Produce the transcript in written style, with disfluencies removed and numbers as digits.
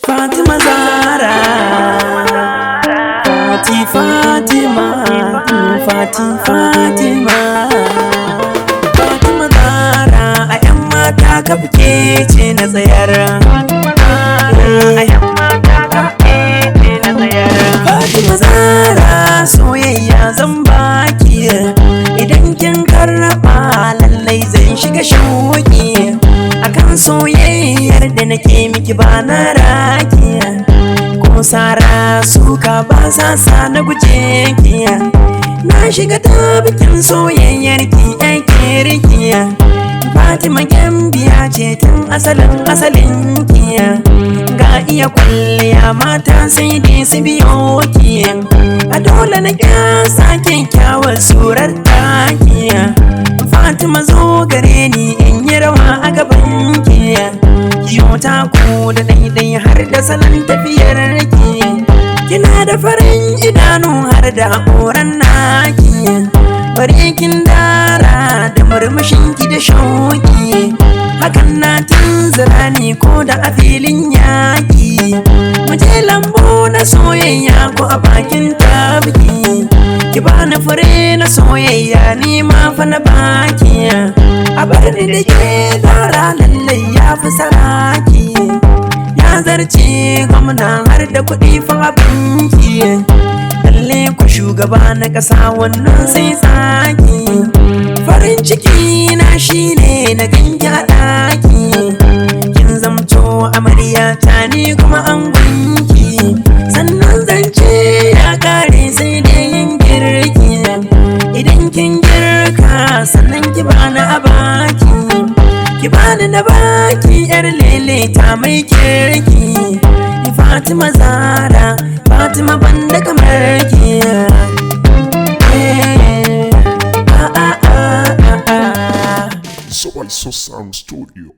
Fatima Zara, Fatima Zara, a 'yan mata ka fice ce na tsayar. Fatima Zara, soyayya zan baki, idan kin karraba lallai zan shiga shauki. Akan soyayyar da nake miki ba na raki, ko sara suka ba sa na guje ki. Na shiga ta bikin soyayyar ki riki. Fatima Gambiya ce tun asalin ki, ga iya kwalliya mata sai dai su biyo ki. A dole na kyasa kyakkyawar surar taki. Fatima zo gare ni in yi rawa a gaban ki, kiyo taku da daidai har da salon tafiyar ki. Kina da farin idanu har da haƙoran naki, bare kin dara da murmushin ki da shauki. Hakan na tunzura ni ko da a filin yaƙi. Muje lambu na soyayya ko a bakin tabki, ki bani fure na soyayya ni ma fa na baki. A bar ni da ke Zara lallai ya fi saraki, ya zarce gwamna har da kuɗi fa abinki. Lalle ku shugaba na ƙasa wannan sai tsaki. Farin ciki na shine na ganki a ɗaki, kin zamto amarya ta ni kuma an gunki. Sannan zance ya ƙare sai dai yin girki, idan kin girka sannan ki bani a baki. Ki bani na baki yar lele ta mai kirki. Fatima Zara, Fatima banda kamar ki. So Sound Studio.